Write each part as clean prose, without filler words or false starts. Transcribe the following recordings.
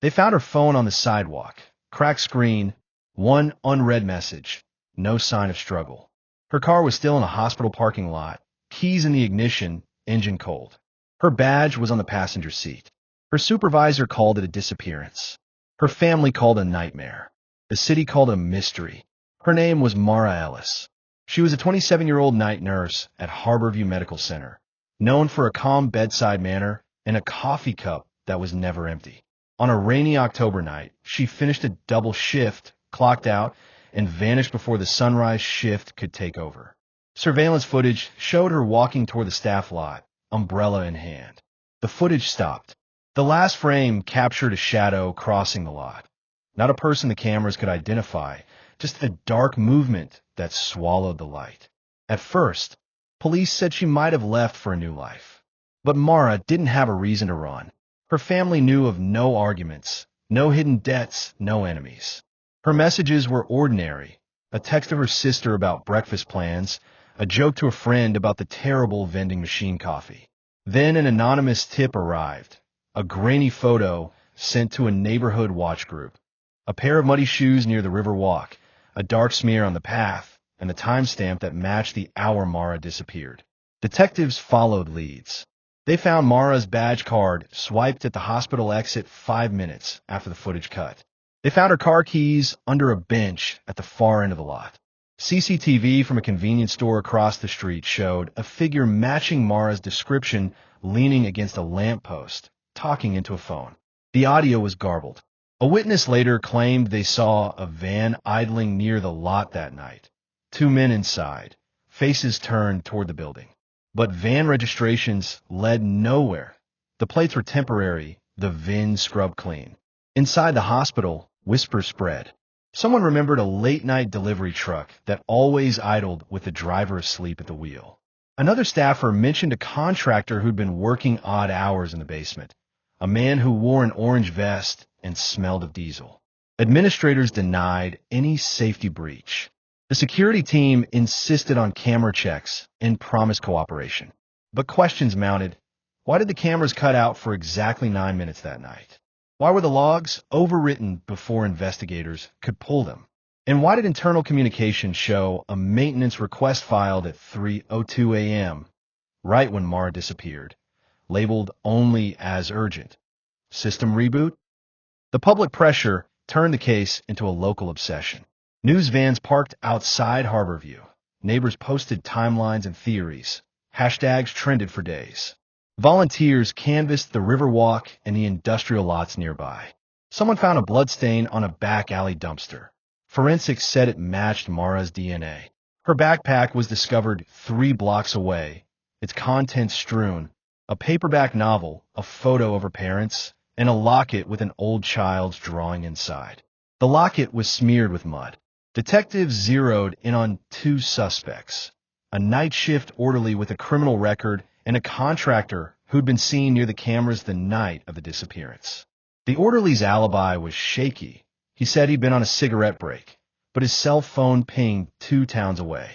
They found her phone on the sidewalk, cracked screen, one unread message, no sign of struggle. Her car was still in a hospital parking lot, keys in the ignition, engine cold. Her badge was on the passenger seat. Her supervisor called it a disappearance. Her family called it a nightmare. The city called it a mystery. Her name was Mara Ellis. She was a 27-year-old night nurse at Harborview Medical Center, known for a calm bedside manner and a coffee cup that was never empty. On a rainy October night, she finished a double shift, clocked out, and vanished before the sunrise shift could take over. Surveillance footage showed her walking toward the staff lot, umbrella in hand. The footage stopped. The last frame captured a shadow crossing the lot. Not a person the cameras could identify, just a dark movement that swallowed the light. At first, police said she might have left for a new life. But Mara didn't have a reason to run. Her family knew of no arguments, no hidden debts, no enemies. Her messages were ordinary: a text of her sister about breakfast plans, a joke to a friend about the terrible vending machine coffee. Then an anonymous tip arrived, a grainy photo sent to a neighborhood watch group. A pair of muddy shoes near the river walk, a dark smear on the path, and a timestamp that matched the hour Mara disappeared. Detectives followed leads. They found Mara's badge card swiped at the hospital exit 5 minutes after the footage cut. They found her car keys under a bench at the far end of the lot. CCTV from a convenience store across the street showed a figure matching Mara's description leaning against a lamppost, talking into a phone. The audio was garbled. A witness later claimed they saw a van idling near the lot that night. 2 men inside, faces turned toward the building. But van registrations led nowhere. The plates were temporary, the VIN scrubbed clean. Inside the hospital, whispers spread. Someone remembered a late-night delivery truck that always idled with the driver asleep at the wheel. Another staffer mentioned a contractor who'd been working odd hours in the basement, a man who wore an orange vest and smelled of diesel. Administrators denied any safety breach. The security team insisted on camera checks and promised cooperation. But questions mounted. Why did the cameras cut out for exactly 9 minutes that night? Why were the logs overwritten before investigators could pull them? And why did internal communication show a maintenance request filed at 3:02 a.m., right when Mara disappeared, labeled only as urgent? System reboot? The public pressure turned the case into a local obsession. News vans parked outside Harborview. Neighbors posted timelines and theories. Hashtags trended for days. Volunteers canvassed the Riverwalk and the industrial lots nearby. Someone found a bloodstain on a back alley dumpster. Forensics said it matched Mara's DNA. Her backpack was discovered 3 blocks away, its contents strewn: a paperback novel, a photo of her parents, and a locket with an old child's drawing inside. The locket was smeared with mud. Detectives zeroed in on 2 suspects: a night shift orderly with a criminal record and a contractor who'd been seen near the cameras the night of the disappearance. The orderly's alibi was shaky. He said he'd been on a cigarette break, but his cell phone pinged 2 towns away.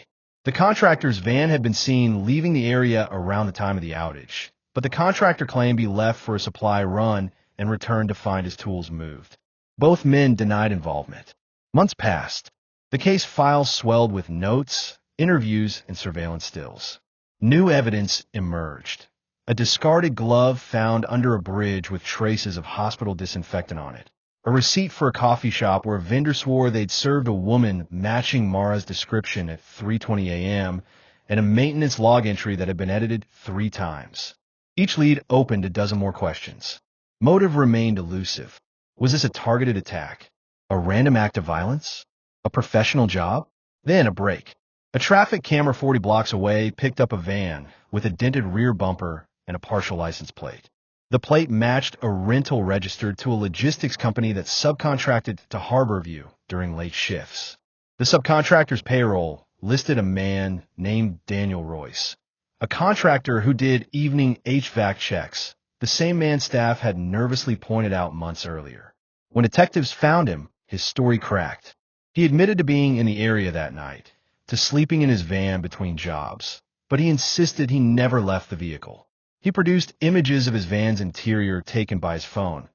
The contractor's van had been seen leaving the area around the time of the outage, but the contractor claimed he left for a supply run and returned to find his tools moved. Both men denied involvement. Months passed. The case file swelled with notes, interviews, and surveillance stills. New evidence emerged. A discarded glove found under a bridge with traces of hospital disinfectant on it. A receipt for a coffee shop where a vendor swore they'd served a woman matching Mara's description at 3:20 a.m., and a maintenance log entry that had been edited 3 times. Each lead opened a dozen more questions. Motive remained elusive. Was this a targeted attack? A random act of violence? A professional job? Then a break. A traffic camera 40 blocks away picked up a van with a dented rear bumper and a partial license plate. The plate matched a rental registered to a logistics company that subcontracted to Harborview during late shifts. The subcontractor's payroll listed a man named Daniel Royce, a contractor who did evening HVAC checks, the same man staff had nervously pointed out months earlier. When detectives found him, his story cracked. He admitted to being in the area that night, to sleeping in his van between jobs, but he insisted he never left the vehicle. He produced images of his van's interior taken by his phone,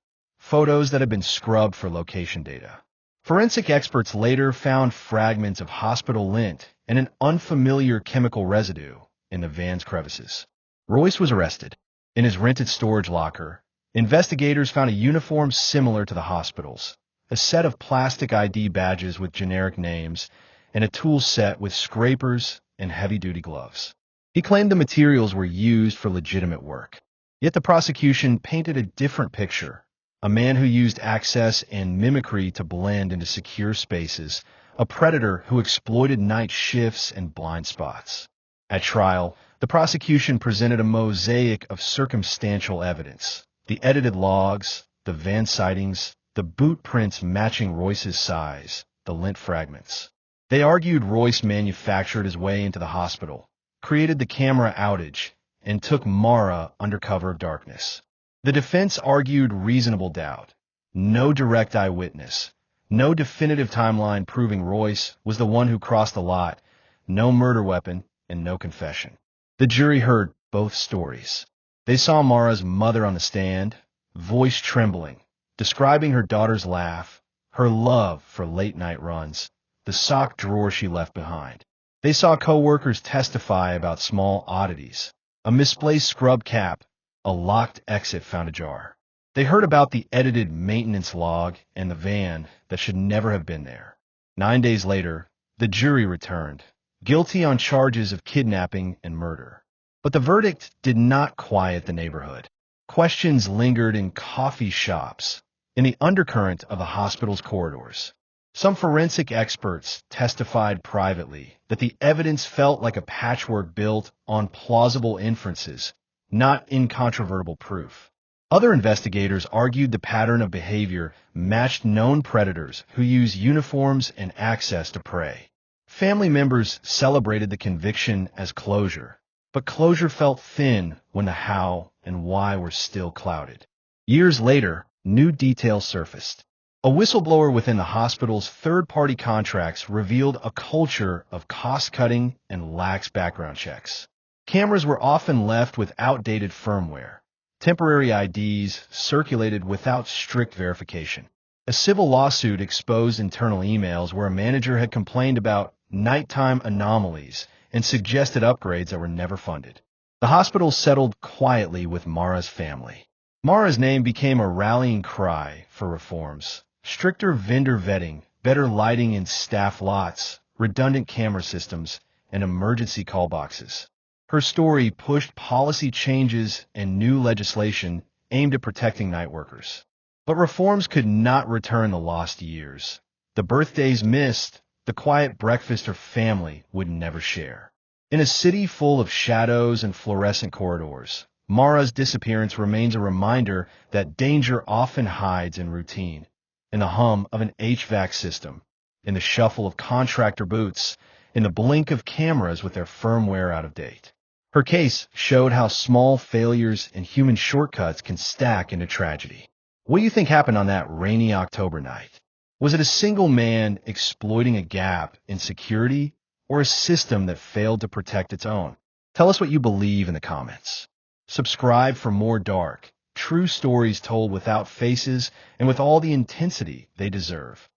photos that had been scrubbed for location data. Forensic experts later found fragments of hospital lint and an unfamiliar chemical residue in the van's crevices. Royce was arrested. In his rented storage locker, investigators found a uniform similar to the hospital's, a set of plastic ID badges with generic names, and a tool set with scrapers and heavy-duty gloves. He claimed the materials were used for legitimate work. Yet the prosecution painted a different picture. A man who used access and mimicry to blend into secure spaces, a predator who exploited night shifts and blind spots. At trial, the prosecution presented a mosaic of circumstantial evidence: the edited logs, the van sightings, the boot prints matching Royce's size, the lint fragments. They argued Royce manufactured his way into the hospital, created the camera outage, and took Mara under cover of darkness. The defense argued reasonable doubt. No direct eyewitness, no definitive timeline proving Royce was the one who crossed the lot, no murder weapon, and no confession. The jury heard both stories. They saw Mara's mother on the stand, voice trembling, describing her daughter's laugh, her love for late-night runs, the sock drawer she left behind. They saw co-workers testify about small oddities: a misplaced scrub cap, a locked exit found ajar. They heard about the edited maintenance log and the van that should never have been there. 9 days later, the jury returned, guilty on charges of kidnapping and murder. But the verdict did not quiet the neighborhood. Questions lingered in coffee shops, in the undercurrent of the hospital's corridors. Some forensic experts testified privately that the evidence felt like a patchwork built on plausible inferences, not incontrovertible proof. Other investigators argued the pattern of behavior matched known predators who use uniforms and access to prey. Family members celebrated the conviction as closure, but closure felt thin when the how and why were still clouded. Years later, new details surfaced. A whistleblower within the hospital's third-party contracts revealed a culture of cost-cutting and lax background checks. Cameras were often left with outdated firmware. Temporary IDs circulated without strict verification. A civil lawsuit exposed internal emails where a manager had complained about nighttime anomalies and suggested upgrades that were never funded. The hospital settled quietly with Mara's family. Mara's name became a rallying cry for reforms: stricter vendor vetting, better lighting in staff lots, redundant camera systems, and emergency call boxes. Her story pushed policy changes and new legislation aimed at protecting night workers. But reforms could not return the lost years. The birthdays missed, the quiet breakfast her family would never share. In a city full of shadows and fluorescent corridors, Mara's disappearance remains a reminder that danger often hides in routine, in the hum of an HVAC system, in the shuffle of contractor boots, in the blink of cameras with their firmware out of date. Her case showed how small failures and human shortcuts can stack into tragedy. What do you think happened on that rainy October night? Was it a single man exploiting a gap in security, or a system that failed to protect its own? Tell us what you believe in the comments. Subscribe for more dark, true stories told without faces and with all the intensity they deserve.